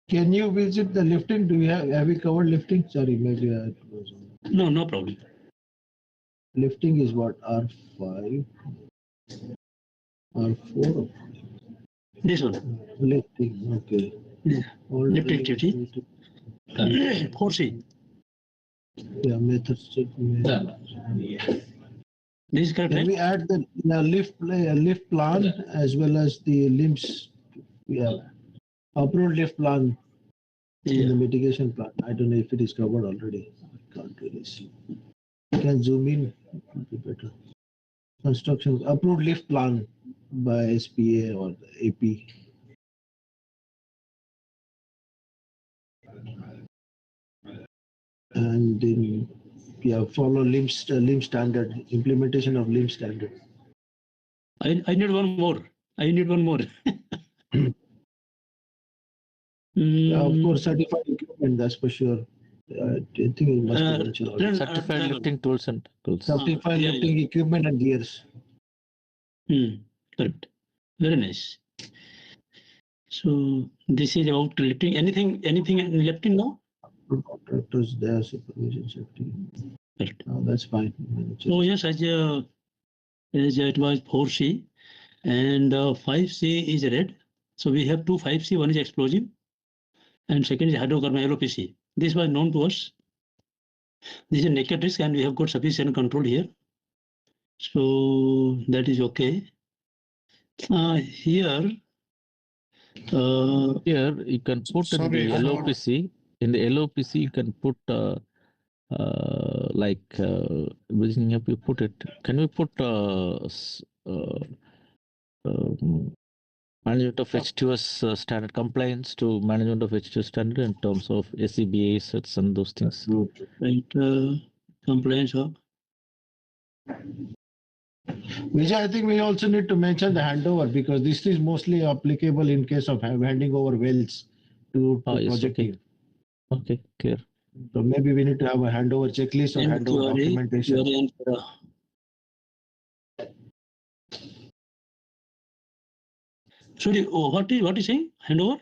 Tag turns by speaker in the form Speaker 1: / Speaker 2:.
Speaker 1: Can you visit the lifting? Do you have you covered lifting? Sorry, maybe I was.
Speaker 2: No, no problem.
Speaker 1: Lifting is what, R5, R4?
Speaker 2: This one.
Speaker 1: Lifting, okay.
Speaker 2: Yeah. Lift activity. 4C.
Speaker 1: Yeah, methods.
Speaker 2: This is correct,
Speaker 1: Can
Speaker 2: right?
Speaker 1: we add the lift plan as well as the limbs? Yeah, approved lift plan in the
Speaker 2: Yeah.
Speaker 1: mitigation plan. I don't know if it is covered already. I can't really see. You can zoom in, it would be better. Construction approved lift plan by SPA or the AP. And then, yeah, follow limb standard, implementation of limb standard.
Speaker 2: I need one more. I need one more.
Speaker 1: Yeah, of course, certified equipment, that's for sure. I think it must be mentioned already.
Speaker 3: Certified lifting tools and tools.
Speaker 1: Certified
Speaker 2: yeah,
Speaker 1: lifting equipment and gears.
Speaker 2: Correct. Very nice. So this is about lifting. Anything in lifting now?
Speaker 1: Contractors, their supervision safety.
Speaker 2: Correct.
Speaker 1: No, that's fine.
Speaker 2: So yes, as it was 4C and 5C is red. So we have two 5C. One is explosive and second is hydrocarbon LOPC. This was known to us. This is naked risk and we have got sufficient control here. So that is okay. Here
Speaker 3: you can put in the LOPC. In the LOPC, you can put bridging up. You put it. Can we put management of H2S standard compliance to management of H2S standard in terms of SCBA sets and those things?
Speaker 2: right compliance of.
Speaker 1: Vijay, I think we also need to mention the handover because this is mostly applicable in case of handing over wells to project team.
Speaker 3: Okay, clear.
Speaker 1: So maybe we need to have a handover checklist or handover documentation.
Speaker 2: Sorry, what is saying? Handover?